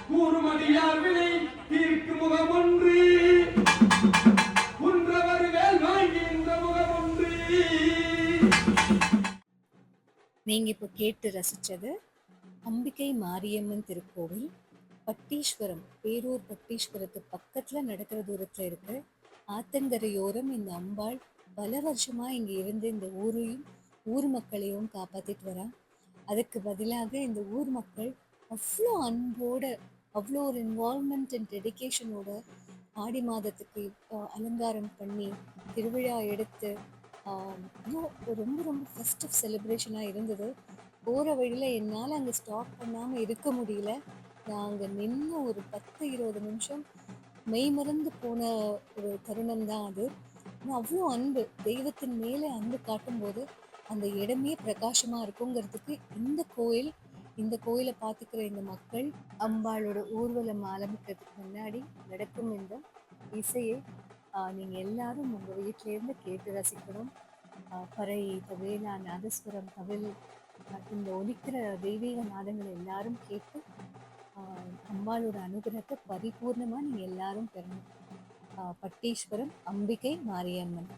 கூறுமடியார் வினை தீர்க்கு முகம் ஒன்று குன்றவர் வேல் வாங்கின்ற முகம் ஒன்று. நீங்க இப்போ கேட்டு ரசிச்சது அம்பிகை மாரியம்மன் திருக்கோவில், பட்டீஸ்வரம், பேரூர் பட்டீஸ்வரத்து பக்கத்துல நடக்கிற தூரத்துல இருக்கு. ஆத்தங்கரையோரம் இந்த அம்பாள் பல வருஷமா இங்க இருந்து இந்த ஊரையும் ஊர் மக்களையும் காப்பாத்திட்டு வரா. அதுக்கு பதிலாக இந்த ஊர் மக்கள் அவ்வளோ அன்போட, அவ்வளோ ஒரு இன்வால்மெண்ட் அண்ட் டெடிகேஷனோட ஆடி மாதத்துக்கு அலங்காரம் பண்ணி திருவிழா எடுத்து ரொம்ப ரொம்ப ஃபெஸ்டிவ் செலிப்ரேஷனாக இருந்தது. போகிற வழியில் என்னால் அங்கே ஸ்டாப் பண்ணாமல் இருக்க முடியல. நான் அங்கே நின்று ஒரு 10-20 நிமிஷம் மெய்மறந்து போன ஒரு தருணம் தான் அது. ஆனால் அவ்வளோ அன்பு, தெய்வத்தின் மேலே அன்பு காட்டும்போது அந்த இடமே பிரகாசமாக இருக்குங்கிறதுக்கு இந்த கோயிலை பார்த்துக்கிற இந்த மக்கள் அம்பாளோட ஊர்வலம் ஆரம்பிக்கிறதுக்கு முன்னாடி நடக்கும் இந்த இசையை நீங்கள் எல்லாரும் உங்கள் வீட்டிலேருந்து கேட்டு ரசிக்கணும். பறை, தபேலா, நாதஸ்வரம், தவில், இந்த ஒலிக்கிற தெய்வீக நாதங்களை எல்லாரும் கேட்டு அம்பாளோட அனுகிரகத்தை பரிபூர்ணமாக நீங்கள் எல்லாரும் பெறணும். பட்டீஸ்வரம் அம்பிகை மாரியம்மன்.